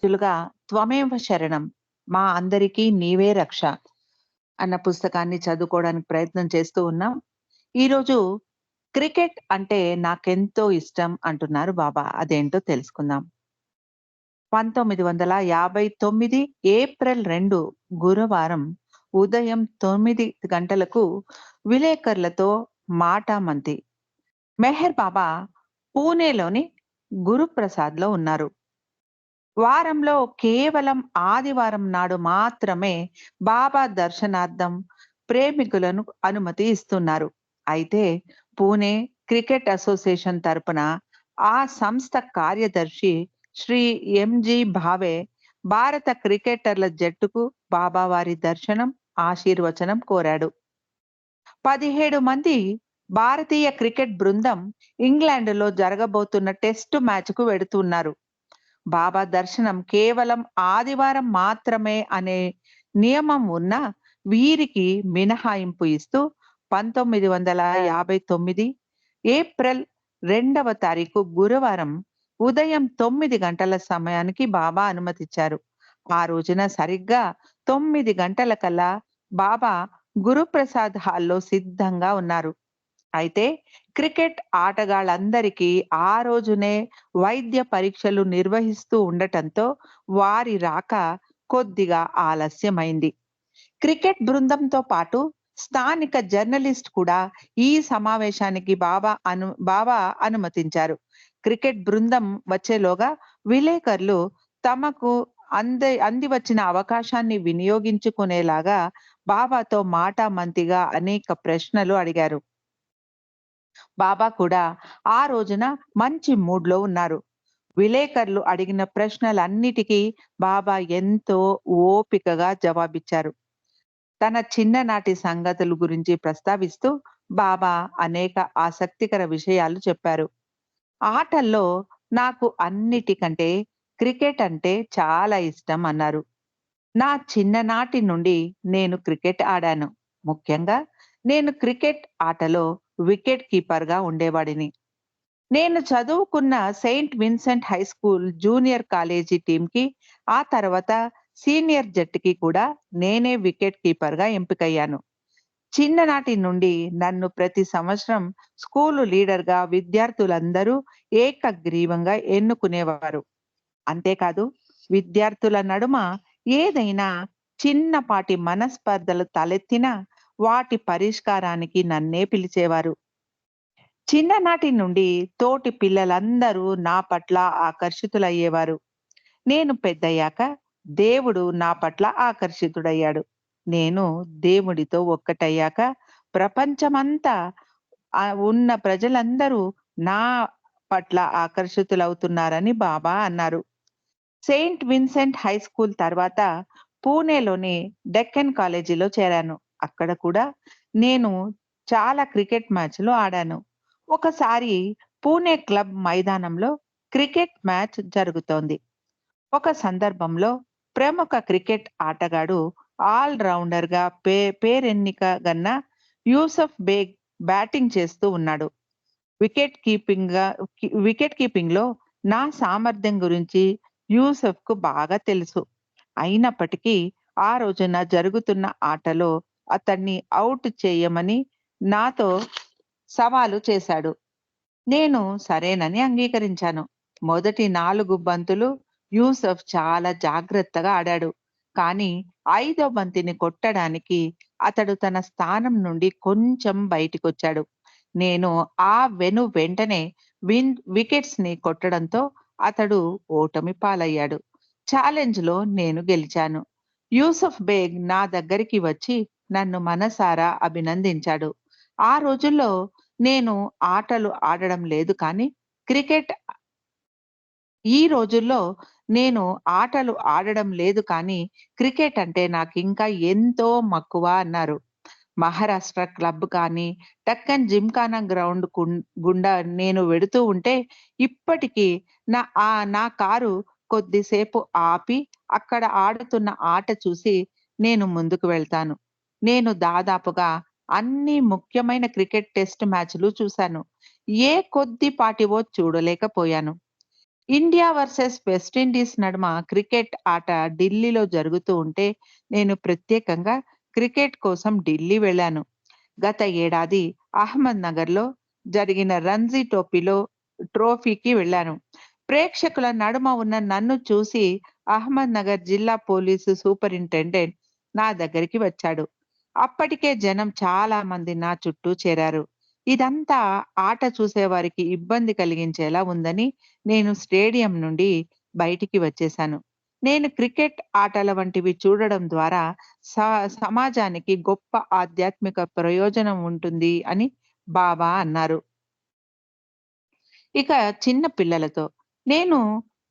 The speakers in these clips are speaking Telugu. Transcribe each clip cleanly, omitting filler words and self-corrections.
లుగా 'త్వమేవ శరణం మా అందరికీ నీవే రక్ష' అన్న పుస్తకాన్ని చదువుకోవడానికి ప్రయత్నం చేస్తూ ఉన్నాం. ఈరోజు క్రికెట్ అంటే నాకెంతో ఇష్టం అంటున్నారు బాబా. అదేంటో తెలుసుకుందాం. 1959 ఏప్రిల్ 2 గురువారం ఉదయం 9 గంటలకు విలేకరులతో మాటామంతి. మెహర్ బాబా పూణేలోని గురుప్రసాద్‌లో ఉన్నారు. వారంలో కేవలం ఆదివారం నాడు మాత్రమే బాబా దర్శనార్థం ప్రేమికులను అనుమతి ఇస్తున్నారు. అయితే పూణే క్రికెట్ అసోసియేషన్ తరపున ఆ సంస్థ కార్యదర్శి శ్రీ ఎంజి భావే భారత క్రికెటర్ల జట్టుకు బాబా వారి దర్శనం, ఆశీర్వచనం కోరాడు. 17 మంది భారతీయ క్రికెట్ బృందం ఇంగ్లాండ్‌లో జరగబోతున్న టెస్టు మ్యాచ్‌కు వెడుతున్నారు. బాబా దర్శనం కేవలం ఆదివారం మాత్రమే అనే నియమం ఉన్నా వీరికి మినహాయింపు ఇస్తూ 1959 ఏప్రిల్ 2వ తారీఖు గురువారం ఉదయం 9 గంటల సమయానికి బాబా అనుమతిచ్చారు. ఆ రోజున సరిగ్గా 9 గంటలకల్లా బాబా గురుప్రసాద్ హాల్‌లో సిద్ధంగా ఉన్నారు. అయితే క్రికెట్ ఆటగాళ్ళందరికీ ఆ రోజునే వైద్య పరీక్షలు నిర్వహిస్తూ ఉండటంతో వారి రాక కొద్దిగా ఆలస్యమైంది. క్రికెట్ బృందంతో పాటు స్థానిక జర్నలిస్ట్ కూడా ఈ సమావేశానికి బాబా అనుమతించారు. క్రికెట్ బృందం వచ్చేలోగా విలేకరులు తమకు అంది వచ్చిన అవకాశాన్ని వినియోగించుకునేలాగా బాబాతో మాటామంతిగా అనేక ప్రశ్నలు అడిగారు. బాబా కూడా ఆ రోజున మంచి మూడ్‌లో ఉన్నారు. విలేకరులు అడిగిన ప్రశ్నలన్నిటికీ బాబా ఎంతో ఓపికగా జవాబిచ్చారు. తన చిన్ననాటి సంగతుల గురించి ప్రస్తావిస్తూ బాబా అనేక ఆసక్తికర విషయాలు చెప్పారు. ఆటల్లో నాకు అన్నిటికంటే క్రికెట్ అంటే చాలా ఇష్టం అన్నారు. నా చిన్ననాటి నుండి నేను క్రికెట్ ఆడాను. ముఖ్యంగా నేను క్రికెట్ ఆటలో వికెట్ కీపర్‌గా ఉండేవాడిని. నేను చదువుకున్న Saint Vincent high school junior college టీమ్‌కి, ఆ తర్వాత సీనియర్ జట్టుకి కూడా నేనే వికెట్ కీపర్‌గా ఎంపికయ్యాను. చిన్ననాటి నుండి నన్ను ప్రతి సంవత్సరం స్కూలు లీడర్‌గా విద్యార్థులందరూ ఏకగ్రీవంగా ఎన్నుకునేవారు. అంతేకాదు విద్యార్థుల నడుమ ఏదైనా చిన్నపాటి మనస్పర్ధలు తలెత్తినా వాటి పరిష్కారానికి నన్నే పిలిచేవారు. చిన్ననాటి నుండి తోటి పిల్లలందరూ నా పట్ల ఆకర్షితులయ్యేవారు. నేను పెద్దయ్యాక దేవుడు నా పట్ల ఆకర్షితుడయ్యాడు. నేను దేవుడితో ఒక్కటయ్యాక ప్రపంచమంతా ఉన్న ప్రజలందరూ నా పట్ల ఆకర్షితులవుతున్నారని బాబా అన్నారు. సెయింట్ విన్సెంట్ హై స్కూల్ తర్వాత పూణేలోని డెక్కన్ కాలేజీలో చేరాను. అక్కడ కూడా నేను చాలా క్రికెట్ మ్యాచ్‌లు ఆడాను. ఒకసారి పూణే క్లబ్ మైదానంలో క్రికెట్ మ్యాచ్ జరుగుతోంది. ఒక సందర్భంలో ప్రముఖ క్రికెట్ ఆటగాడు ఆల్ రౌండర్‌గా పేరెన్నిక గన్న యూసఫ్ బేగ్ బ్యాటింగ్ చేస్తూ ఉన్నాడు. వికెట్ కీపింగ్‌లో నా సామర్థ్యం గురించి యూసఫ్‌కు బాగా తెలుసు. అయినప్పటికీ ఆ రోజున జరుగుతున్న ఆటలో అతన్ని ఔట్ చేయమని నాతో సవాలు చేశాడు. నేను సరేనని అంగీకరించాను. మొదటి 4 బంతులు యూసఫ్ చాలా జాగ్రత్తగా ఆడాడు. కానీ ఐదో బంతిని కొట్టడానికి అతడు తన స్థానం నుండి కొంచెం బయటికొచ్చాడు. నేను వెంటనే వికెట్స్‌ని కొట్టడంతో అతడు ఓటమి పాలయ్యాడు. ఛాలెంజ్‌లో నేను గెలిచాను. యూసఫ్ బేగ్ నా దగ్గరికి వచ్చి నన్ను మనసారా అభినందించాడు. ఆ రోజుల్లో నేను ఆటలు ఆడడం లేదు కానీ క్రికెట్ ఈ రోజుల్లో నేను ఆటలు ఆడడం లేదు కానీ క్రికెట్ అంటే నాకింకా ఎంతో మక్కువ అన్నారు. మహారాష్ట్ర క్లబ్ కానీ, డక్కన్ జిమ్‌ఖానా గ్రౌండ్ గుండా నేను వెడుతూ ఉంటే ఇప్పటికీ నా కారు కొద్దిసేపు ఆపి అక్కడ ఆడుతున్న ఆట చూసి నేను ముందుకు వెళ్తాను. నేను దాదాపుగా అన్ని ముఖ్యమైన క్రికెట్ టెస్ట్ మ్యాచ్‌లు చూశాను. ఏ కొద్దిపాటివో చూడలేకపోయాను. ఇండియా వర్సెస్ వెస్టిండీస్ నడుమ క్రికెట్ ఆట ఢిల్లీలో జరుగుతూ ఉంటే, నేను ప్రత్యేకంగా క్రికెట్ కోసం ఢిల్లీ వెళ్ళాను. గత ఏడాది అహ్మద్‌నగర్‌లో జరిగిన రంజీ ట్రోఫీకి వెళ్ళాను. ప్రేక్షకుల నడుమ ఉన్న నన్ను చూసి అహ్మద్‌నగర్ జిల్లా పోలీసు సూపరింటెండెంట్ నా దగ్గరికి వచ్చాడు. అప్పటికే జనం చాలా మంది నా చుట్టూ చేరారు. ఇదంతా ఆట చూసేవారికి ఇబ్బంది కలిగించేలా ఉందని నేను స్టేడియం నుండి బయటికి వచ్చేశాను. నేను క్రికెట్ ఆటల వంటివి చూడడం ద్వారా స సమాజానికి గొప్ప ఆధ్యాత్మిక ప్రయోజనం ఉంటుంది అని బాబా అన్నారు. ఇక చిన్న పిల్లలతో. నేను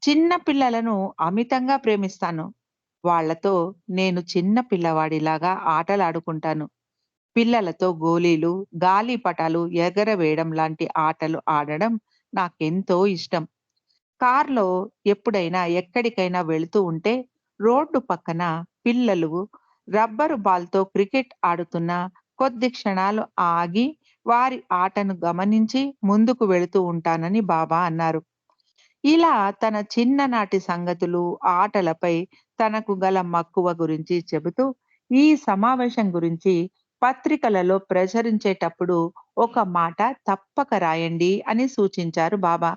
చిన్న పిల్లలను అమితంగా ప్రేమిస్తాను. వాళ్ళతో నేను చిన్న పిల్లవాడిలాగా ఆటలాడుకుంటాను. పిల్లలతో గోలీలు, గాలిపటాలు ఎగరవేయడం లాంటి ఆటలు ఆడడం నాకెంతో ఇష్టం. కార్‌లో ఎప్పుడైనా ఎక్కడికైనా వెళ్తూ ఉంటే రోడ్డు పక్కన పిల్లలు రబ్బరు బాల్‌తో క్రికెట్ ఆడుతున్న కొద్ది క్షణాలు ఆగి వారి ఆటను గమనించి ముందుకు వెళుతూ ఉంటానని బాబా అన్నారు. ఇలా తన చిన్ననాటి సంగతులు, ఆటలపై తనకు గల మక్కువ గురించి చెబుతూ, ఈ సమావేశం గురించి పత్రికలలో ప్రచురించేటప్పుడు ఒక మాట తప్పక రాయండి అని సూచించారు బాబా.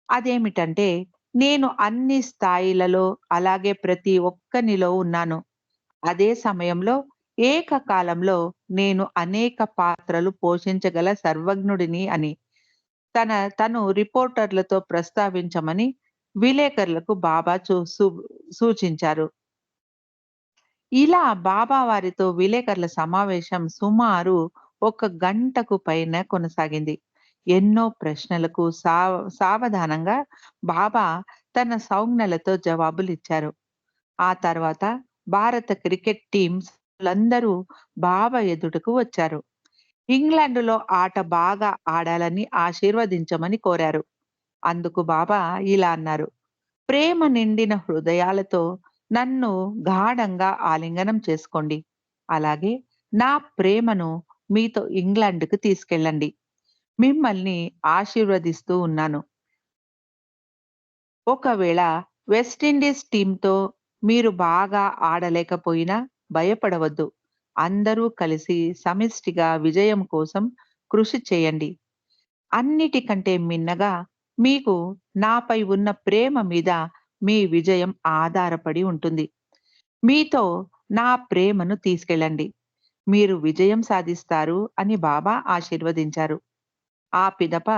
అదేమిటంటే, నేను అన్ని స్థాయిలలో అలాగే ప్రతి ఒక్కనిలో ఉన్నాను. అదే సమయంలో ఏకకాలంలో నేను అనేక పాత్రలు పోషించగల సర్వజ్ఞుడిని అని. తను రిపోర్టర్లతో ప్రస్తావించమని విలేకరులకు బాబా సూచించారు. ఇలా బాబా వారితో విలేకరుల సమావేశం సుమారు ఒక గంటకు పైన కొనసాగింది. ఎన్నో ప్రశ్నలకు సావధానంగా బాబా తన సౌజ్ఞలతో జవాబులిచ్చారు. ఆ తర్వాత భారత క్రికెట్ టీమ్స్ బాబా ఎదుటకు వచ్చారు. ఇంగ్లాండ్‌లో ఆట బాగా ఆడాలని ఆశీర్వదించమని కోరారు. అందుకు బాబా ఇలా అన్నారు. ప్రేమ నిండిన హృదయాలతో నన్ను గాఢంగా ఆలింగనం చేసుకోండి. అలాగే నా ప్రేమను మీతో ఇంగ్లాండ్‌కి తీసుకెళ్ళండి. మిమ్మల్ని ఆశీర్వదిస్తూ ఉన్నాను. ఒకవేళ వెస్టిండీస్ టీమ్‌తో మీరు బాగా ఆడలేకపోయినా భయపడవద్దు. అందరూ కలిసి సమిష్టిగా విజయం కోసం కృషి చేయండి. అన్నిటికంటే మిన్నగా మీకు నాపై ఉన్న ప్రేమ మీద మీ విజయం ఆధారపడి ఉంటుంది. మీతో నా ప్రేమను తీసుకెళ్ళండి. మీరు విజయం సాధిస్తారు అని బాబా ఆశీర్వదించారు. ఆ పిదప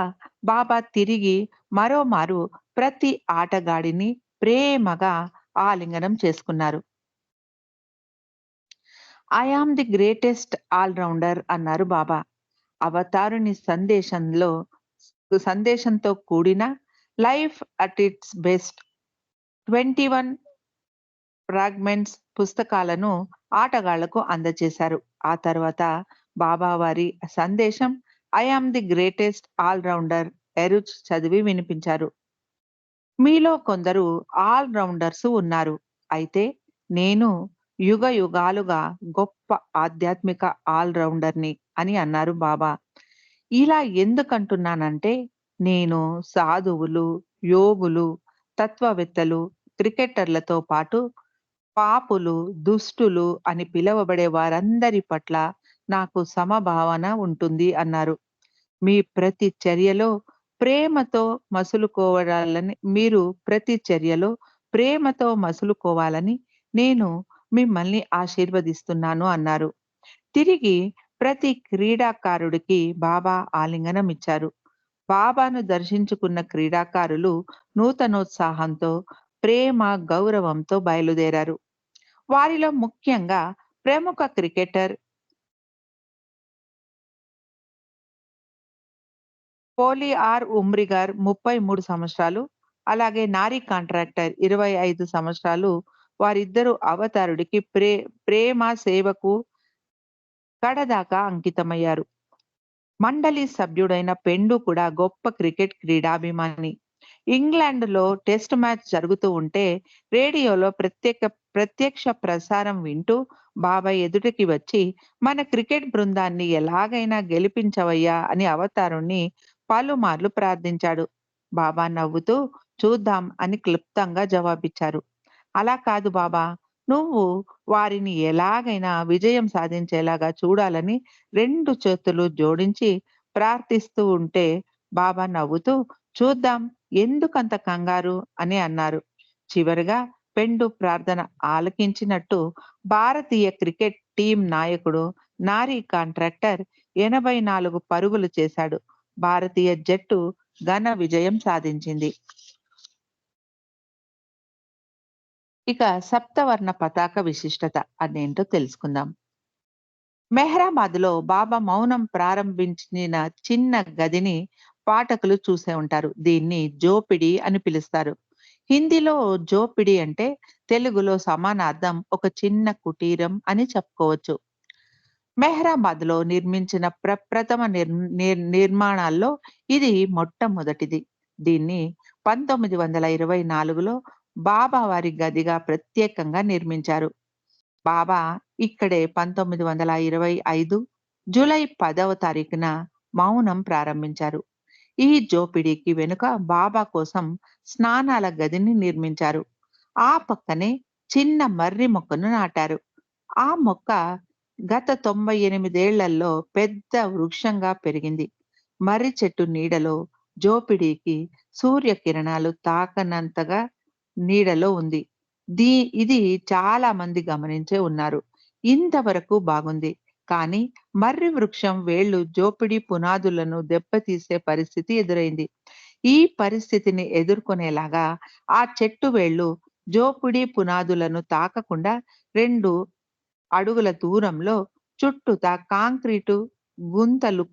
బాబా తిరిగి మరోమారు ప్రతి ఆటగాడిని ప్రేమగా ఆలింగనం చేసుకున్నారు. I am the greatest all rounder అన్నారు బాబా. అవతారుని సందేశంతో కూడిన life at its best 21 fragments పుస్తకాలను ఆటగాళ్లకు అందజేశారు. ఆ తర్వాత బాబా వారి సందేశం I am the greatest all rounder Eruch చదివి వినిపించారు. మీలో కొందరు ఆల్ రౌండర్స్ ఉన్నారు. అయితే నేను యుగాలుగా గొప్ప ఆధ్యాత్మిక ఆల్ రౌండర్‌ని అని అన్నారు బాబా. ఇలా ఎందుకంటున్నానంటే, నేను సాధువులు, యోగులు, తత్వవేత్తలు, క్రికెటర్లతో పాటు పాపులు, దుష్టులు అని పిలువబడే వారందరి పట్ల నాకు సమభావన ఉంటుంది అన్నారు. మీ ప్రతి చర్యలో ప్రేమతో మసులుకోవడాలని మీరు ప్రతి చర్యలో ప్రేమతో మసులుకోవాలని నేను మిమ్మల్ని ఆశీర్వదిస్తున్నాను అన్నారు. తిరిగి ప్రతి క్రీడాకారుడికి బాబా ఆలింగనం ఇచ్చారు. బాబాను దర్శించుకున్న క్రీడాకారులు నూతనోత్సాహంతో, ప్రేమ, గౌరవంతో బయలుదేరారు. వారిలో ముఖ్యంగా ప్రముఖ క్రికెటర్ పోలి ఆర్ ఉమ్రిగార్ 33 సంవత్సరాలు, అలాగే నారీ కాంట్రాక్టర్ 25 సంవత్సరాలు వారిద్దరూ అవతారుడికి ప్రేమ, సేవకు కడదాకా అంకితమయ్యారు. మండలి సభ్యుడైన పెండు కూడా గొప్ప క్రికెట్ క్రీడాభిమాని. ఇంగ్లాండ్‌లో టెస్ట్ మ్యాచ్ జరుగుతూ ఉంటే రేడియోలో ప్రత్యక్ష ప్రసారం వింటూ బాబాయ్ ఎదుటికి వచ్చి, "మన క్రికెట్ బృందాన్ని ఎలాగైనా గెలిపించవయ్యా" అని అవతారుణ్ణి పలుమార్లు ప్రార్థించాడు. బాబా నవ్వుతూ, చూద్దాం అని క్లుప్తంగా జవాబిచ్చారు. అలా కాదు బాబా, నువ్వు వారిని ఎలాగైనా విజయం సాధించేలాగా చూడాలని 2 చేతులు జోడించి ప్రార్థిస్తూ ఉంటే బాబా నవ్వుతూ చూద్దాం, ఎందుకంత కంగారు అని అన్నారు. చివరగా పెండు ప్రార్థన ఆలకించినట్టు భారతీయ క్రికెట్ టీం నాయకుడు నారీ కాంట్రాక్టర్ 84 పరుగులు చేశాడు. భారతీయ జట్టు ఘన విజయం సాధించింది. ఇక సప్తవర్ణ పతాక విశిష్టత అదేంటో తెలుసుకుందాం. మెహ్రాబాద్‌లో బాబా మౌనం ప్రారంభించిన చిన్న గదిని పాఠకులు చూసే ఉంటారు. దీన్ని జోపిడి అని పిలుస్తారు. హిందీలో జోపిడి అంటే తెలుగులో సమానార్థం ఒక చిన్న కుటీరం అని చెప్పుకోవచ్చు. మెహ్రాబాద్‌లో నిర్మించిన ప్రప్రథమ నిర్మాణాల్లో ఇది మొట్టమొదటిది. దీన్ని 1924లో బాబా వారి గదిగా ప్రత్యేకంగా నిర్మించారు. బాబా ఇక్కడే 1925 జూలై 10వ తారీఖున మౌనం ప్రారంభించారు. ఈ జోపిడీకి వెనుక బాబా కోసం స్నానాల గదిని నిర్మించారు. ఆ పక్కనే చిన్న మర్రి మొక్కను నాటారు. ఆ మొక్క గత 98 ఏళ్లలో పెద్ద వృక్షంగా పెరిగింది. మర్రి చెట్టు నీడలో జోపిడీకి సూర్యకిరణాలు తాకనంతగా నీడలో ఉంది. దీ ఇది చాలా మంది గమనించే ఉన్నారు. ఇంతవరకు బాగుంది. కానీ మర్రి వృక్షం వేళ్ళు జోపిడి పునాదులను దెబ్బతీసే పరిస్థితి ఎదురైంది. ఈ పరిస్థితిని ఎదుర్కొనేలాగా ఆ చెట్టు వేళ్ళు జోపిడి పునాదులను తాకకుండా 2 అడుగుల దూరంలో చుట్టూతా కాంక్రీటు గుంతలు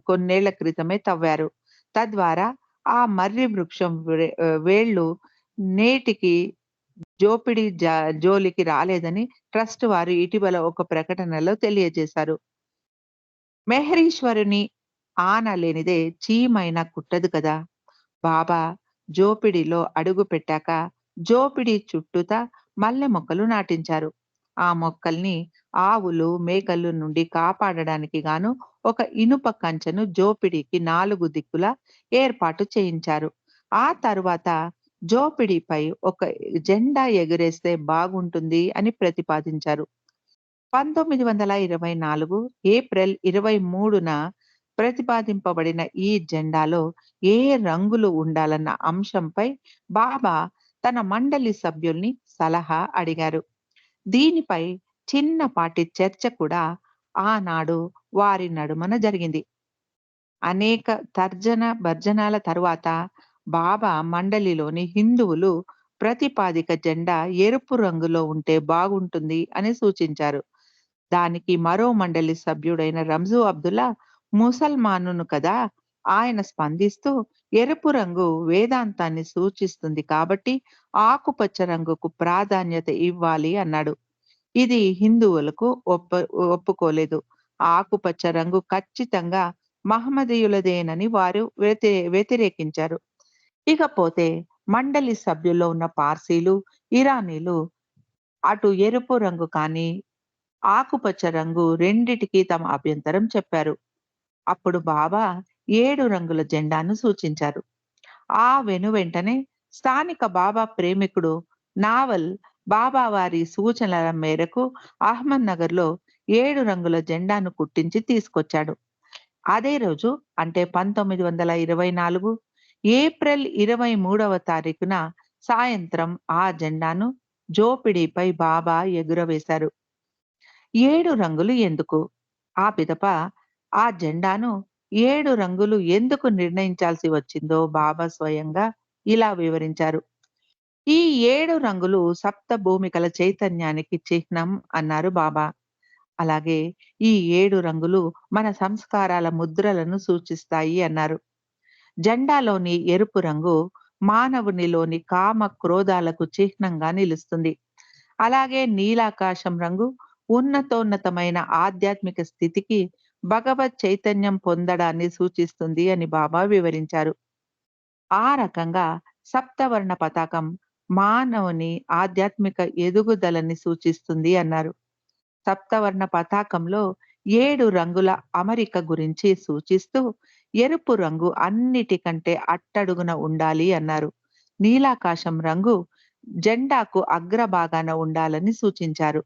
కొన్నేళ్ల క్రితమే తవ్వారు. తద్వారా ఆ మర్రి వృక్షం వేళ్ళు నేటికి జోపిడి జోలికి రాలేదని ట్రస్ట్ వారు ఇటీవల ఒక ప్రకటనలో తెలియజేశారు. మెహరీశ్వరుని ఆన లేనిదే చీమైనా కుట్టదు కదా! బాబా జోపిడిలో అడుగుపెట్టాక జోపిడి చుట్టూతా మల్లె మొక్కలు నాటించారు. ఆ మొక్కల్ని ఆవులు, మేకలు నుండి కాపాడడానికి గాను ఒక ఇనుప కంచెను జోపిడికి 4 దిక్కులా ఏర్పాటు చేయించారు. ఆ తరువాత జోపిడిపై ఒక జెండా ఎగురేస్తే బాగుంటుంది అని ప్రతిపాదించారు. 1924 ఏప్రిల్ 23న ప్రతిపాదింపబడిన ఈ జెండాలో ఏ రంగులు ఉండాలన్న అంశంపై బాబా తన మండలి సభ్యుల్ని సలహా అడిగారు. దీనిపై చిన్నపాటి చర్చ కూడా ఆనాడు వారి నడుమన జరిగింది. అనేక తర్జన భర్జనాల తరువాత బాబా మండలిలోని హిందువులు ప్రతిపాదిక జెండా ఎరుపు రంగులో ఉంటే బాగుంటుంది అని సూచించారు. దానికి మరో మండలి సభ్యుడైన రంజు అబ్దుల్లా ముసల్మానును కదా! ఆయన స్పందిస్తూ ఎరుపు రంగు వేదాంతాన్ని సూచిస్తుంది కాబట్టి ఆకుపచ్చ రంగుకు ప్రాధాన్యత ఇవ్వాలి అన్నాడు. ఇది హిందువులకు ఒప్పుకోలేదు. ఆకుపచ్చ రంగు ఖచ్చితంగా మహమ్మదీయులదేనని వారు వ్యతిరేకించారు. ఇకపోతే మండలి సభ్యుల్లో ఉన్న పార్సీలు, ఇరానీలు అటు ఎరుపు రంగు కానీ, ఆకుపచ్చ రంగు రెండిటికి తమ అభ్యంతరం చెప్పారు. అప్పుడు బాబా 7 రంగుల జెండాను సూచించారు. ఆ వెనువెంటనే స్థానిక బాబా ప్రేమికుడు నావల్ బాబా వారి సూచనల మేరకు అహ్మద్‌నగర్‌లో 7 రంగుల జెండాను కుట్టించి తీసుకొచ్చాడు. అదే రోజు అంటే 1924 ఏప్రిల్ 23వ తారీఖున సాయంత్రం ఆ జెండాను జోపిడీపై బాబా ఎగురవేశారు. 7 రంగులు ఎందుకు? ఆ పిదప ఆ జెండాను 7 రంగులు ఎందుకు నిర్ణయించాల్సి వచ్చిందో బాబా స్వయంగా ఇలా వివరించారు. ఈ 7 రంగులు సప్త భూమికల చైతన్యానికి చిహ్నం అన్నారు బాబా. అలాగే ఈ 7 రంగులు మన సంస్కారాల ముద్రలను సూచిస్తాయి అన్నారు. జెండాలోని ఎరుపు రంగు మానవునిలోని కామ క్రోధాలకు చిహ్నంగా నిలుస్తుంది. అలాగే నీలాకాశం రంగు ఉన్నతోన్నతమైన ఆధ్యాత్మిక స్థితికి భగవత్ చైతన్యం పొందడాన్ని సూచిస్తుంది అని బాబా వివరించారు. ఆ రకంగా సప్తవర్ణ పతాకం మానవుని ఆధ్యాత్మిక ఎదుగుదలని సూచిస్తుంది అన్నారు. సప్తవర్ణ పతాకంలో 7 రంగుల అమరిక గురించి సూచిస్తూ ఎరుపు రంగు అన్నిటికంటే అట్టడుగున ఉండాలి అన్నారు. నీలాకాశం రంగు జెండాకు అగ్రభాగాన ఉండాలని సూచించారు.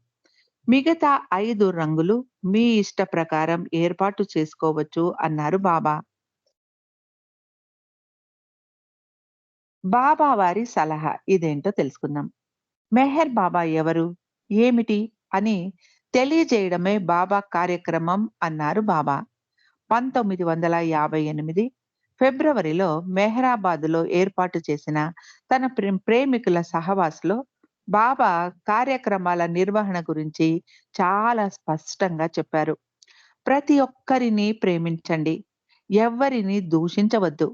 మిగతా 5 రంగులు మీ ఇష్ట ప్రకారం ఏర్పాటు చేసుకోవచ్చు అన్నారు బాబా. బాబా వారి సలహా ఇదేంటో తెలుసుకుందాం. మెహర్ బాబా ఎవరు? ఏమిటి? అని తెలియజేయడమే బాబా కార్యక్రమం అన్నారు బాబా. 1958 ఫిబ్రవరిలో మెహరాబాద్‌లో ఏర్పాటు చేసిన తన ప్రేమికుల సహవాస్‌లో బాబా కార్యక్రమాల నిర్వహణ గురించి చాలా స్పష్టంగా చెప్పారు. ప్రతి ఒక్కరిని ప్రేమించండి. ఎవ్వరిని దూషించవద్దు.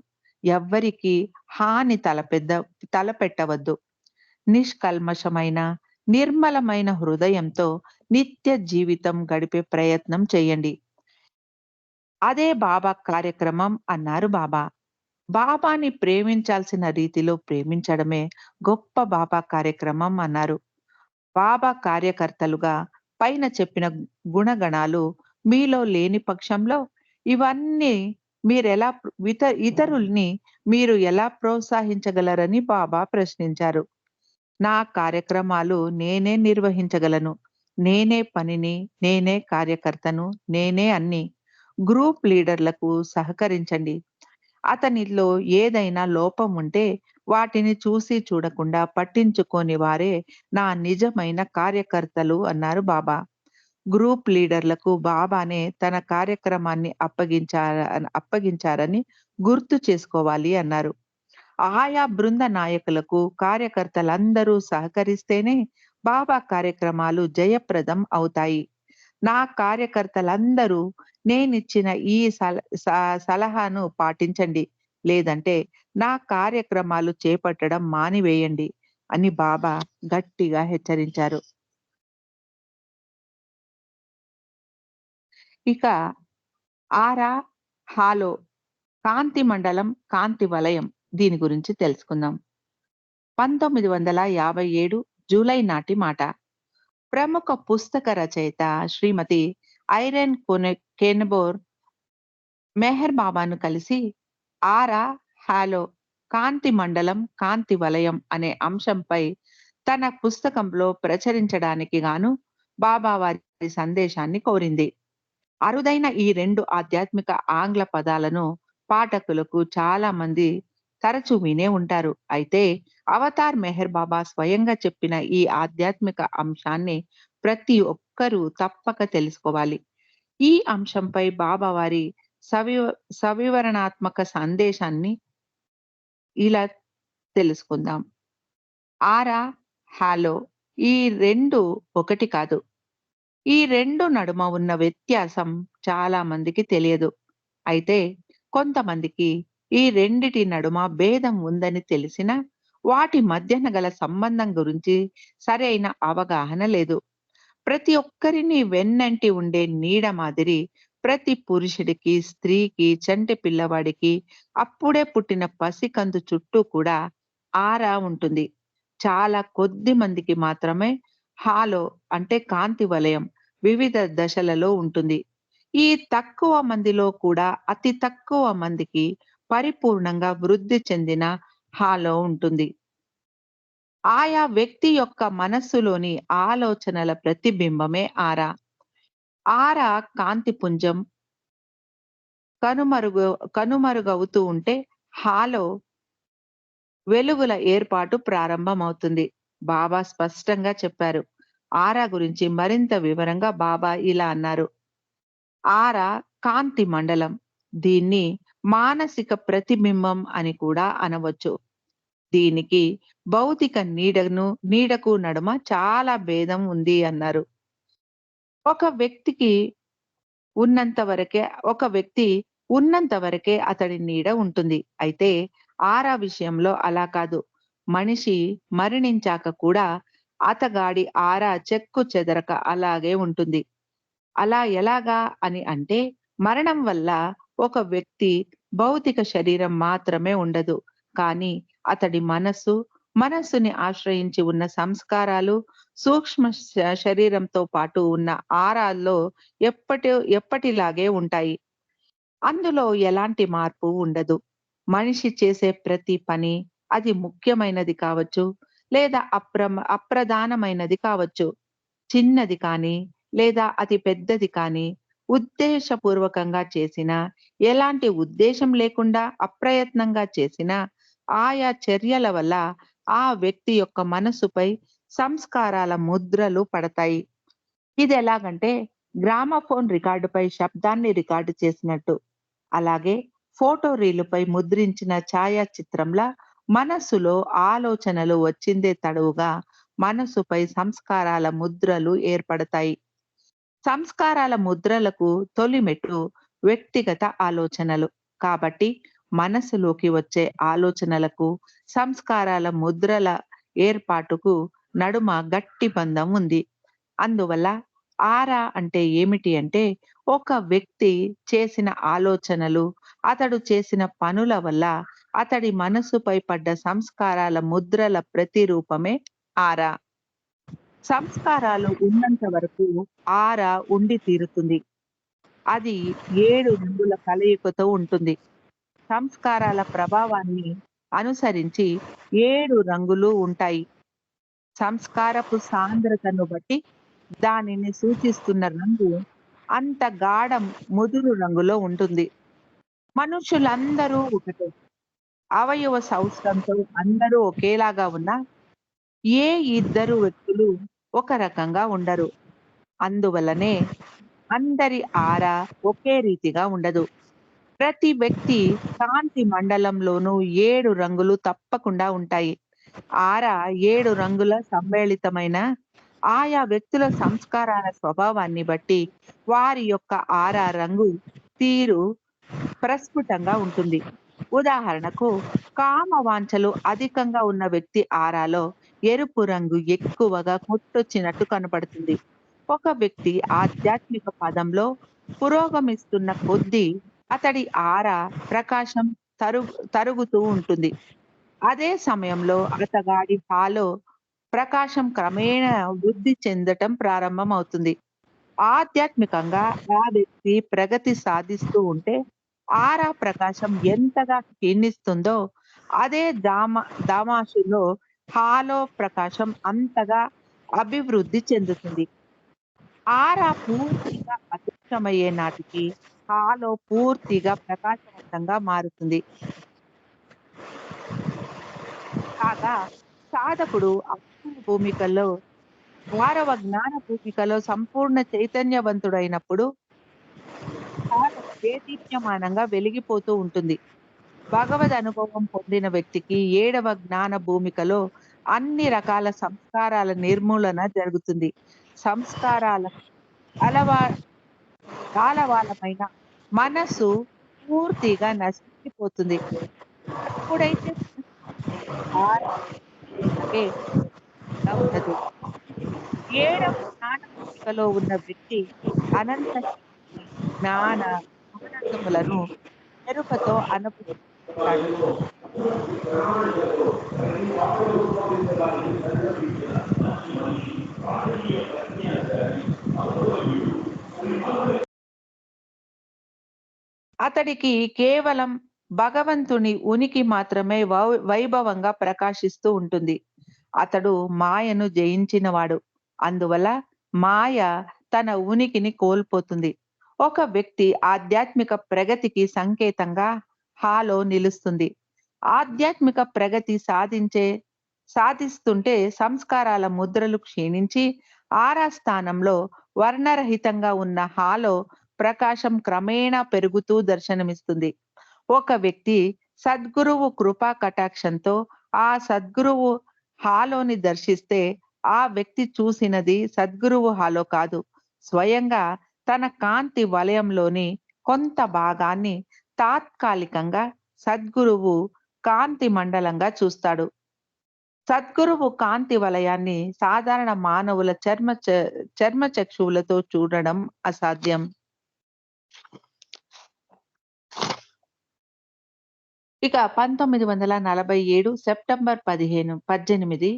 ఎవ్వరికీ హాని తలపెట్టవద్దు. నిష్కల్మషమైన, నిర్మలమైన హృదయంతో నిత్య జీవితం గడిపే ప్రయత్నం చేయండి. అదే బాబా కార్యక్రమం అన్నారు బాబా. బాబాని ప్రేమించాల్సిన రీతిలో ప్రేమించడమే గొప్ప బాబా కార్యక్రమం అన్నారు. బాబా కార్యకర్తలుగా పైన చెప్పిన గుణగణాలు మీలో లేని పక్షంలో ఇవన్నీ మీరెలా ఇతరుల్ని మీరు ఎలా ప్రోత్సహించగలరని బాబా ప్రశ్నించారు. నా కార్యక్రమాలు నేనే నిర్వహించగలను. నేనే పనిని, నేనే కార్యకర్తను, నేనే అన్ని. గ్రూప్ లీడర్‌లకు సహకరించండి. అతనిలో ఏదైనా లోపం ఉంటే వాటిని చూసి చూడకుండా పట్టించుకోని వారే నా నిజమైన కార్యకర్తలు అన్నారు బాబా. గ్రూప్ లీడర్‌లకు బాబానే తన కార్యక్రమాన్ని అప్పగించారని గుర్తు చేసుకోవాలి అన్నారు. ఆయా బృంద నాయకులకు కార్యకర్తలందరూ సహకరిస్తేనే బాబా కార్యక్రమాలు జయప్రదం అవుతాయి. నా కార్యకర్తలందరూ నేనిచ్చిన ఈ సలహాను పాటించండి. లేదంటే నా కార్యక్రమాలు చేపట్టడం మానివేయండి అని బాబా గట్టిగా హెచ్చరించారు. ఇక ఆరా, హాలో, కాంతి మండలం, కాంతి వలయం దీని గురించి తెలుసుకుందాం. 1957 జూలై నాటి మాట. ప్రముఖ పుస్తక రచయిత శ్రీమతి ఐరెన్ కెనబోర్ మెహర్ బాబాను కలిసి ఆరా, హాలో, కాంతి మండలం, కాంతి వలయం అనే అంశంపై తన పుస్తకంలో ప్రచురించడానికి గాను బాబా వారి సందేశాన్ని కోరింది. అరుదైన ఈ 2 ఆధ్యాత్మిక ఆంగ్ల పదాలను పాఠకులకు చాలా మంది తరచూ వినే ఉంటారు. అయితే అవతార్ మెహర్ బాబా స్వయంగా చెప్పిన ఈ ఆధ్యాత్మిక అంశాన్ని ప్రతి ఒక్కరూ తప్పక తెలుసుకోవాలి. ఈ అంశంపై బాబా వారి సవివ సవివరణాత్మక సందేశాన్ని ఇలా తెలుసుకుందాం. ఆరా, హాలో ఈ 2 ఒకటి కాదు. ఈ 2 నడుమ ఉన్న వ్యత్యాసం చాలా మందికి తెలియదు. అయితే కొంతమందికి ఈ రెండిటి నడుమ భేదం ఉందని తెలిసినా, వాటి మధ్యన గల సంబంధం గురించి సరైన అవగాహన లేదు. ప్రతి ఒక్కరిని వెన్నంటి ఉండే నీడ మాదిరి ప్రతి పురుషుడికి, స్త్రీకి, చంటి పిల్లవాడికి, అప్పుడే పుట్టిన పసికందు చుట్టూ కూడా ఆరా ఉంటుంది. చాలా కొద్ది మందికి మాత్రమే హాలో అంటే కాంతి వలయం వివిధ దశలలో ఉంటుంది. ఈ తక్కువ మందిలో కూడా అతి తక్కువ మందికి పరిపూర్ణంగా వృద్ధి చెందిన హాలో ఉంటుంది. ఆయా వ్యక్తి యొక్క మనస్సులోని ఆలోచనల ప్రతిబింబమే ఆరా. ఆరా కాంతిపుంజం కనుమరుగు కనుమరుగవుతూ ఉంటే హాలో వెలుగుల ఏర్పాటు ప్రారంభమవుతుంది. బాబా స్పష్టంగా చెప్పారు. ఆరా గురించి మరింత వివరంగా బాబా ఇలా అన్నారు. ఆరా కాంతి మండలం. దీన్ని మానసిక ప్రతిబింబం అని కూడా అనవచ్చు. దీనికి భౌతిక నీడకు నడుమ చాలా భేదం ఉంది అన్నారు. ఒక వ్యక్తికి ఉన్నంత వరకే ఒక వ్యక్తి ఉన్నంత వరకే అతడి నీడ ఉంటుంది. అయితే ఆరా విషయంలో అలా కాదు. మనిషి మరణించాక కూడా అతగాడి ఆరా చెక్కు చెదరక అలాగే ఉంటుంది. అలా ఎలాగా అని అంటే మరణం వల్ల ఒక వ్యక్తి భౌతిక శరీరం మాత్రమే ఉండదు. కానీ అతడి మనస్సుని ఆశ్రయించి ఉన్న సంస్కారాలు, సూక్ష్మ శరీరంతో పాటు ఉన్న ఆరాల్లో ఎప్పటిలాగే ఉంటాయి. అందులో ఎలాంటి మార్పు ఉండదు. మనిషి చేసే ప్రతి పని, అది ముఖ్యమైనది కావచ్చు, లేదా అప్రధానమైనది కావచ్చు. చిన్నది కానీ, లేదా అతి పెద్దది కానీ, ఉద్దేశపూర్వకంగా చేసినా, ఎలాంటి ఉద్దేశం లేకుండా అప్రయత్నంగా చేసినా, ఆయా చర్యల వల్ల ఆ వ్యక్తి యొక్క మనసుపై సంస్కారాల ముద్రలు పడతాయి. ఇదెలాగంటే గ్రామఫోన్ రికార్డుపై శబ్దాన్ని రికార్డు చేసినట్టు. అలాగే ఫోటో రీలుపై ముద్రించిన ఛాయాచిత్రంలా మనస్సులో ఆలోచనలు వచ్చిందే తడవుగా మనసుపై సంస్కారాల ముద్రలు ఏర్పడతాయి. సంస్కారాల ముద్రలకు తొలి మెట్టు వ్యక్తిగత ఆలోచనలు. కాబట్టి మనసులోకి వచ్చే ఆలోచనలకు, సంస్కారాల ముద్రల ఏర్పాటుకు నడుమ గట్టి బంధం ఉంది. అందువల్ల ఆరా అంటే ఏమిటి అంటే, ఒక వ్యక్తి చేసిన ఆలోచనలు, అతడు చేసిన పనుల వల్ల అతడి మనసుపై పడ్డ సంస్కారాల ముద్రల ప్రతిరూపమే ఆరా. సంస్కారాలు ఉన్నంత వరకు ఆరా ఉండి తీరుతుంది. అది 7 రంగుల కలయికతో ఉంటుంది. సంస్కారాల ప్రభావాన్ని అనుసరించి 7 రంగులు ఉంటాయి. సంస్కారపు సాంద్రతను బట్టి దానిని సూచిస్తున్న రంగు అంత గాఢ ముదురు రంగులో ఉంటుంది. మనుషులందరూ ఒకటే. అవయవ సౌష్టంతో అందరూ ఒకేలాగా ఉన్నా, ఏ ఇద్దరు వ్యక్తులు ఒక రకంగా ఉండరు. అందువల్లనే అందరి ఆరా ఒకే రీతిగా ఉండదు. ప్రతి వ్యక్తి కాంతి మండలంలోనూ 7 రంగులు తప్పకుండా ఉంటాయి. ఆరా 7 రంగుల సమ్మేళితమైన ఆయా వ్యక్తుల సంస్కారాల స్వభావాన్ని బట్టి వారి యొక్క ఆరా రంగు తీరు ప్రస్ఫుటంగా ఉంటుంది. ఉదాహరణకు కామ వాంఛలు అధికంగా ఉన్న వ్యక్తి ఆరాలో ఎరుపు రంగు ఎక్కువగా కొట్టొచ్చినట్టు కనపడుతుంది. ఒక వ్యక్తి ఆధ్యాత్మిక పదంలో పురోగమిస్తున్న కొద్దీ అతడి ఆరా ప్రకాశం తరుగుతూ ఉంటుంది. అదే సమయంలో అతగాడి హాలో ప్రకాశం క్రమేణా వృద్ధి చెందటం ప్రారంభమవుతుంది. ఆధ్యాత్మికంగా ఆ వ్యక్తి ప్రగతి సాధిస్తూ ఉంటే ఆరా ప్రకాశం ఎంతగా క్షీణిస్తుందో, అదే దామాషులో హాలో ప్రకాశం అంతగా అభివృద్ధి చెందుతుంది. ఆరా పూర్తిగా అదృశ్యమయ్యే నాటికి హాలో పూర్తిగా ప్రకాశవంతంగా మారుతుంది. కాగా సాధకుడు ఆరవ జ్ఞాన భూమికలో సంపూర్ణ చైతన్యవంతుడైనప్పుడు హాలో దేదీప్యమానంగా వెలిగిపోతూ ఉంటుంది. భగవద్ అనుభవం పొందిన వ్యక్తికి 7వ జ్ఞాన భూమికలో అన్ని రకాల సంస్కారాల నిర్మూలన జరుగుతుంది. సంస్కారాల అలవా ఆలవాలమైన మనస్సు పూర్తిగా నశించిపోతుంది. ఎప్పుడైతే ఆరా అలాగే ఉండదు. 7వ జ్ఞాన భూమికలో ఉన్న వ్యక్తి అనంత శక్తి, జ్ఞాన, ఆనందములను ఎరుకతో అనుభవిస్తాడు. అతడికి కేవలం భగవంతుని ఉనికి మాత్రమే వైభవంగా ప్రకాశిస్తూ ఉంటుంది. అతడు మాయను జయించినవాడు. అందువల్ల మాయ తన ఉనికిని కోల్పోతుంది. ఒక వ్యక్తి ఆధ్యాత్మిక ప్రగతికి సంకేతంగా హాలో నిలుస్తుంది. ఆధ్యాత్మిక ప్రగతి సాధిస్తుంటే సంస్కారాల ముద్రలు క్షీణించి ఆరా స్థానంలో వర్ణరహితంగా ఉన్న హాలో ప్రకాశం క్రమేణా పెరుగుతూ దర్శనమిస్తుంది. ఒక వ్యక్తి సద్గురువు కృపా కటాక్షంతో ఆ సద్గురువు హాలోని దర్శిస్తే ఆ వ్యక్తి చూసినది సద్గురువు హాలో కాదు, స్వయంగా తన కాంతి వలయంలోని కొంత భాగాన్ని తాత్కాలికంగా సద్గురువు కాంతి మండలంగా చూస్తాడు. సద్గురువు కాంతి వలయాన్ని సాధారణ మానవుల చర్మ చక్షువులతో చూడడం అసాధ్యం. ఇక 1947 సెప్టెంబర్ 18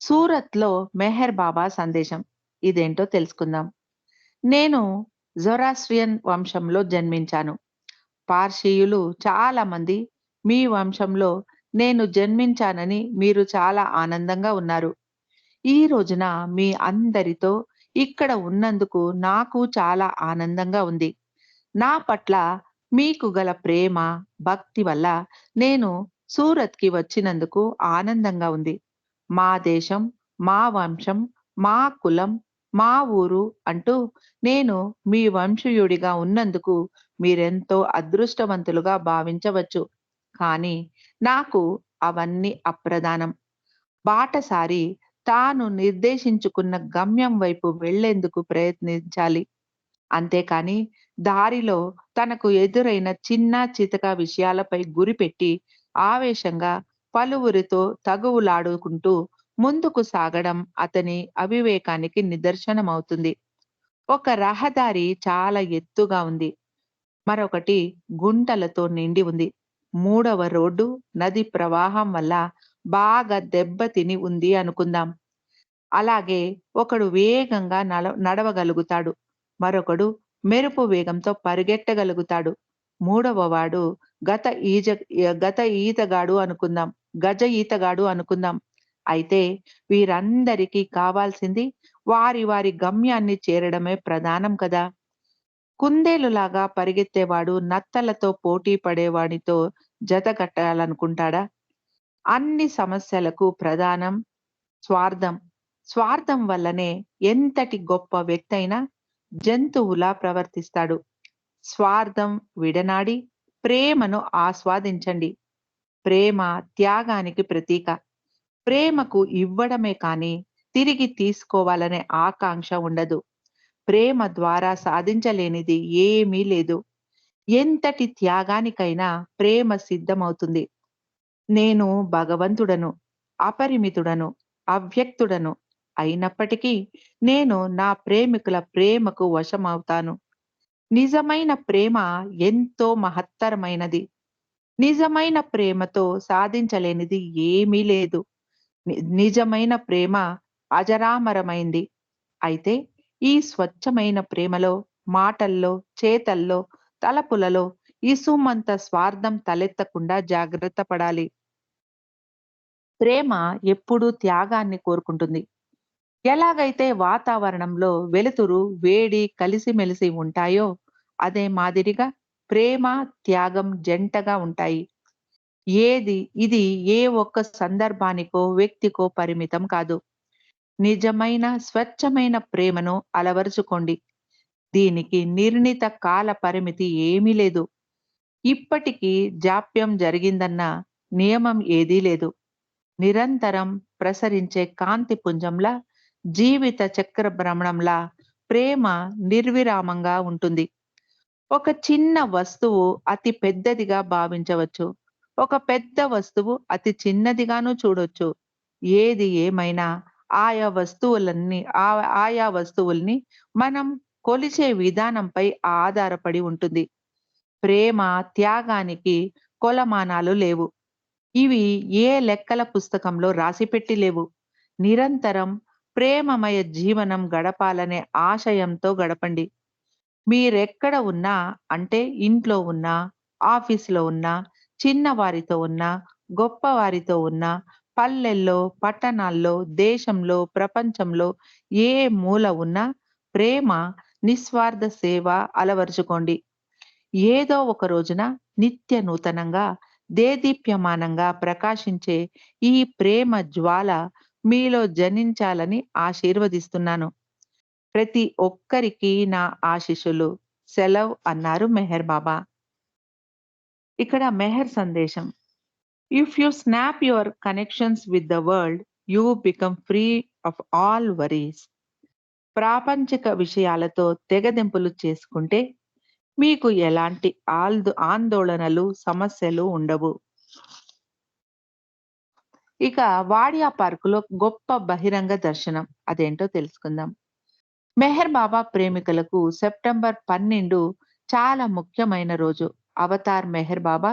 సూరత్‌లో మెహర్ బాబా సందేశం. ఇదేంటో తెలుసుకుందాం. నేను జొరాస్ట్రియన్ వంశంలో జన్మించాను. పార్షీయులు చాలా మంది మీ వంశంలో నేను జన్మించానని మీరు చాలా ఆనందంగా ఉన్నారు. ఈ రోజున మీ అందరితో ఇక్కడ ఉన్నందుకు నాకు చాలా ఆనందంగా ఉంది. నా పట్ల మీకు గల ప్రేమ, భక్తి వల్ల నేను సూరత్‌కి వచ్చినందుకు ఆనందంగా ఉంది. మా దేశం, మా వంశం, మా కులం, మా ఊరు అంటూ నేను మీ వంశీయుడిగా ఉన్నందుకు మీరెంతో అదృష్టవంతులుగా భావించవచ్చు. కానీ నాకు అవన్నీ అప్రధానం. బాటసారి తాను నిర్దేశించుకున్న గమ్యం వైపు వెళ్ళేందుకు ప్రయత్నించాలి. అంతేకాని దారిలో తనకు ఎదురైన చిన్న చితక విషయాలపై గురిపెట్టి ఆవేశంగా పలువురితో తగువులాడుకుంటూ ముందుకు సాగడం అతని అవివేకానికి నిదర్శనమవుతుంది. ఒక రహదారి చాలా ఎత్తుగా ఉంది. మరొకటి గుంటలతో నిండి ఉంది. మూడవ రోడ్డు నది ప్రవాహం వల్ల బాగా దెబ్బతిని ఉంది అనుకుందాం. అలాగే ఒకడు వేగంగా నడవగలుగుతాడు. మరొకడు మెరుపు వేగంతో పరిగెట్టగలుగుతాడు. మూడవ వాడు గత ఈజ గత ఈతగాడు అనుకుందాం. గజ ఈతగాడు అనుకుందాం. అయితే వీరందరికీ కావాల్సింది వారి వారి గమ్యాన్ని చేరడమే ప్రధానం కదా! కుందేలులాగా పరిగెత్తేవాడు నత్తలతో పోటీ పడేవాడితో జత కట్టాలనుకుంటాడా? అన్ని సమస్యలకు ప్రధానం స్వార్థం. స్వార్థం వల్లనే ఎంతటి గొప్ప వ్యక్తైనా జంతువులా ప్రవర్తిస్తాడు. స్వార్థం విడనాడి ప్రేమను ఆస్వాదించండి. ప్రేమ త్యాగానికి ప్రతీక. ప్రేమకు ఇవ్వడమే కానీ తిరిగి తీసుకోవాలనే ఆకాంక్ష ఉండదు. ప్రేమ ద్వారా సాధించలేనిది ఏమీ లేదు. ఎంతటి త్యాగానికైనా ప్రేమ సిద్ధమవుతుంది. నేను భగవంతుడను, అపరిమితుడను, అవ్యక్తుడను అయినప్పటికీ నేను నా ప్రేమికుల ప్రేమకు వశమవుతాను. నిజమైన ప్రేమ ఎంతో మహత్తరమైనది. నిజమైన ప్రేమతో సాధించలేనిది ఏమీ లేదు. నిజమైన ప్రేమ అజరామరమైంది. అయితే ఈ స్వచ్ఛమైన ప్రేమలో మాటల్లో, చేతల్లో, తలపులలో ఇసుమంత స్వార్థం తలెత్తకుండా జాగ్రత్త పడాలి. ప్రేమ ఎప్పుడూ త్యాగాన్ని కోరుకుంటుంది. ఎలాగైతే వాతావరణంలో వెలుతురు, వేడి కలిసిమెలిసి ఉంటాయో, అదే మాదిరిగా ప్రేమ, త్యాగం జంటగా ఉంటాయి. ఇది ఏ ఒక్క సందర్భానికో, వ్యక్తికో పరిమితం కాదు. నిజమైన, స్వచ్ఛమైన ప్రేమను అలవరుచుకోండి. దీనికి నిర్ణీత కాల పరిమితి ఏమీ లేదు. ఇప్పటికి జాప్యం జరిగిందన్న నియమం ఏదీ లేదు. నిరంతరం ప్రసరించే కాంతి పుంజంలా, జీవిత చక్ర భ్రమణంలా ప్రేమ నిర్విరామంగా ఉంటుంది. ఒక చిన్న వస్తువు అతి పెద్దదిగా భావించవచ్చు. ఒక పెద్ద వస్తువు అతి చిన్నదిగాను చూడొచ్చు. ఏది ఏమైనా ఆయా వస్తువుల్ని మనం కొలిచే విధానంపై ఆధారపడి ఉంటుంది. ప్రేమ, త్యాగానికి కొలమానాలు లేవు. ఇవి ఏ లెక్కల పుస్తకంలో రాసిపెట్టి లేవు. నిరంతరం ప్రేమమయ జీవనం గడపాలనే ఆశయంతో గడపండి. మీరెక్కడ ఉన్నా అంటే ఇంట్లో ఉన్నా, ఆఫీస్‌లో ఉన్నా, చిన్నవారితో ఉన్నా, గొప్పవారితో ఉన్నా, పల్లెల్లో, పట్టణాల్లో, దేశంలో, ప్రపంచంలో ఏ మూల ఉన్నా ప్రేమ, నిస్వార్థ సేవ అలవరుచుకోండి. ఏదో ఒక రోజున నిత్య నూతనంగా, దేదీప్యమానంగా ప్రకాశించే ఈ ప్రేమ జ్వాల మీలో జనించాలని ఆశీర్వదిస్తున్నాను. ప్రతి ఒక్కరికి నా ఆశీస్సులు. సెలవ్ అన్నారు మెహర్ బాబా. ఇక్కడ మెహర్ సందేశం. If you snap your connections with the world, you become free of all worries. ప్రాపంచిక విషయాలతో తెగదెంపులు చేసుకుంటే మీకు ఎలాంటి ఆందోళనలు, సమస్యలు ఉండవు. ఇక వాడియా పార్కులో గొప్ప బహిరంగ దర్శనం అదేంటో తెలుసుకుందాం. మెహర్ బాబా ప్రేమికులకు సెప్టెంబర్ 12 చాలా ముఖ్యమైన రోజు. అవతార్ మెహర్ బాబా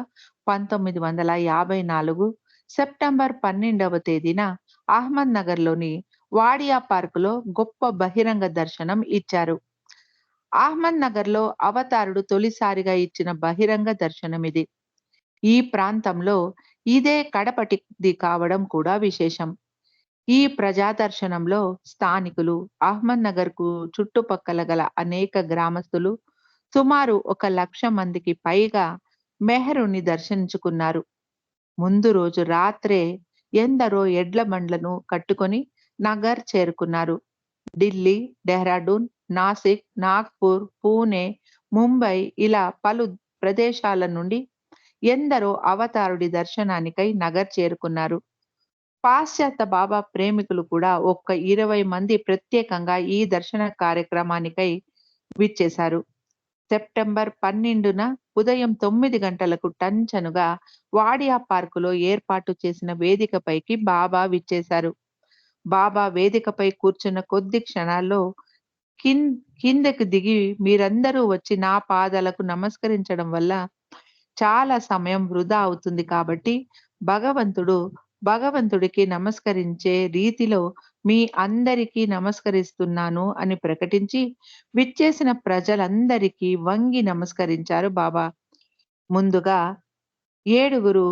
1954 సెప్టెంబర్ 12వ తేదీన అహ్మద్ నగర్‌లోని వాడియా పార్కులో గొప్ప బహిరంగ దర్శనం ఇచ్చారు. అహ్మద్ నగర్‌లో అవతారుడు తొలిసారిగా ఇచ్చిన బహిరంగ దర్శనమిది. ఈ ప్రాంతంలో ఇదే కడపటిది కావడం కూడా విశేషం. ఈ ప్రజాదర్శనంలో స్థానికులు, అహ్మద్‌నగర్‌కు చుట్టుపక్కల గల అనేక గ్రామస్తులు సుమారు 1,00,000 మందికి పైగా మెహరుని దర్శించుకున్నారు. ముందు రోజు రాత్రే ఎందరో ఎడ్ల బండ్లను కట్టుకొని నగర్ చేరుకున్నారు. ఢిల్లీ, డెహ్రాడూన్, నాసిక్, నాగ్‌పూర్, పూణే, ముంబై ఇలా పలు ప్రదేశాల నుండి ఎందరో అవతారుడి దర్శనానికై నగర్ చేరుకున్నారు. పాశ్చాత్య బాబా ప్రేమికులు కూడా ఒక్క 20 మంది ప్రత్యేకంగా ఈ దర్శన కార్యక్రమానికై విచ్చేశారు. సెప్టెంబర్ 12న ఉదయం 9 గంటలకు టంచనుగా వాడియా పార్కులో ఏర్పాటు చేసిన వేదికపైకి బాబా విచ్చేశారు. బాబా వేదికపై కూర్చున్న కొద్ది క్షణాల్లో కిన్ కిందకి దిగి మీరందరూ వచ్చి నా పాదాలకు నమస్కరించడం వల్ల చాలా సమయం వృధా అవుతుంది కాబట్టి భగవంతుడు భగవంతుడికి నమస్కరించే రీతిలో మీ అందరికీ నమస్కరిస్తున్నాను అని ప్రకటించి విచ్చేసిన ప్రజలందరికీ వంగి నమస్కరించారు బాబా. ముందుగా ఏడుగురు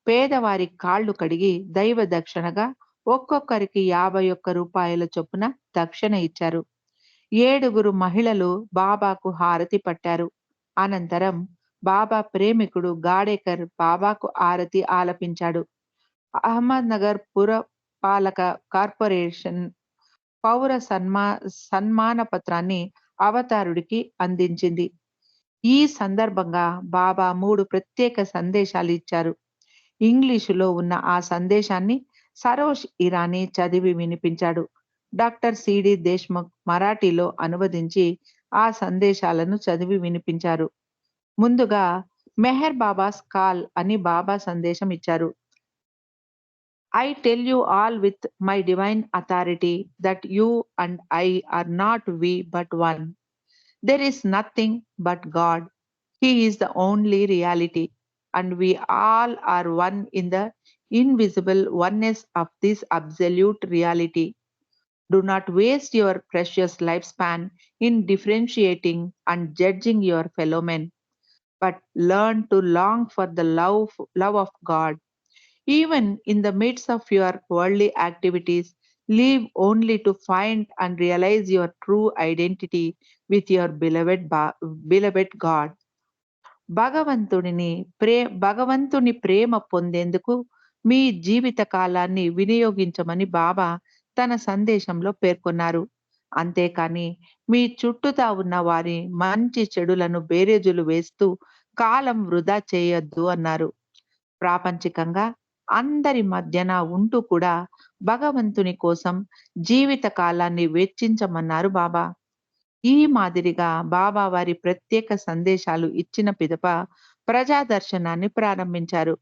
పేదవారి కాళ్ళు కడిగి దైవ దక్షిణగా ఒక్కొక్కరికి రూ. 51 చొప్పున దక్షిణ ఇచ్చారు. ఏడుగురు మహిళలు బాబాకు హారతి పట్టారు. అనంతరం బాబా ప్రేమికుడు గాడేకర్ బాబాకు ఆరతి ఆలపించాడు. అహ్మద్‌నగర్ పురపాలక కార్పొరేషన్ పౌర సన్మాన పత్రాన్ని అవతారుడికి అందించింది. ఈ సందర్భంగా బాబా 3 ప్రత్యేక సందేశాలు ఇచ్చారు. ఇంగ్లీషులో ఉన్న ఆ సందేశాన్ని సరోజ్ ఇరానీ చదివి వినిపించాడు. డాక్టర్ సిడి దేశ్ముఖ్ మరాఠీలో అనువదించి ఆ సందేశాలను చదివి వినిపించారు. ముందుగా మెహర్ బాబాస్ కాల్ అని బాబా సందేశం ఇచ్చారు. I tell you all with my divine authority that you and I are not we but one. There is nothing but God. He is the only reality, and we all are one in the invisible oneness of this absolute reality. Do not waste your precious lifespan in differentiating and judging your fellow men, but learn to long for the love of God. Even in the midst of your worldly activities, live only to find and realize your true identity with your beloved God. భగవంతుడిని భగవంతుని ప్రేమ పొందేందుకు మీ జీవిత కాలాన్ని వినియోగించమని బాబా తన సందేశంలో పేర్కొన్నారు. అంతేకాని మీ చుట్టూతా ఉన్న వారి మంచి చెడులను బేరేజులు వేస్తూ కాలం వృధా చేయొద్దు అన్నారు. ప్రాపంచికంగా అందరి మధ్యన ఉంటూ కూడా భగవంతుని కోసం జీవిత కాలాన్ని వెచ్చించమన్నారు బాబా. ఈ మాదిరిగా బాబా వారి ప్రత్యేక సందేశాలు ఇచ్చిన పిదప ప్రజా దర్శనాన్ని ప్రారంభించారు.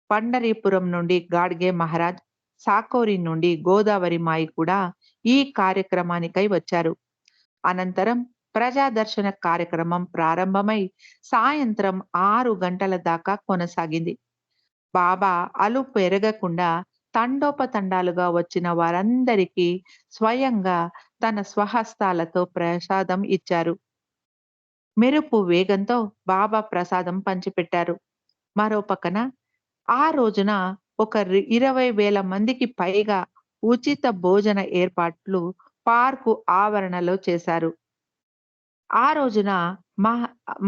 పండరీపురం నుండి గాడ్గే మహారాజ్, సాకోరి నుండి గోదావరి మాయి కూడా ఈ కార్యక్రమానికై వచ్చారు. అనంతరం ప్రజా దర్శన కార్యక్రమం ప్రారంభమై సాయంత్రం 6 గంటల దాకా కొనసాగింది. బాబా అలుపు ఎరగకుండా తండోపతండాలుగా వచ్చిన వారందరికీ స్వయంగా తన స్వహస్తాలతో ప్రసాదం ఇచ్చారు. మెరుపు వేగంతో బాబా ప్రసాదం పంచిపెట్టారు. మరో పక్కన ఆ రోజున ఒక 20,000 మందికి పైగా ఉచిత భోజన ఏర్పాట్లు పార్కు ఆవరణలో చేశారు. ఆ రోజున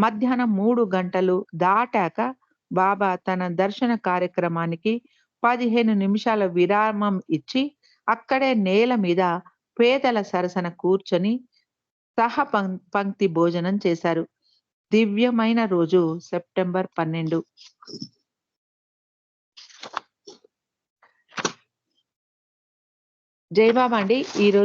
మధ్యాహ్నం 3 గంటలు దాటాక బాబా తన దర్శన కార్యక్రమానికి 15 నిమిషాల విరామం ఇచ్చి అక్కడే నేల మీద పేదల సరసన కూర్చొని పంక్తి భోజనం చేశారు. దివ్యమైన రోజు సెప్టెంబర్ 12. జై బాబా అండి. ఈరోజు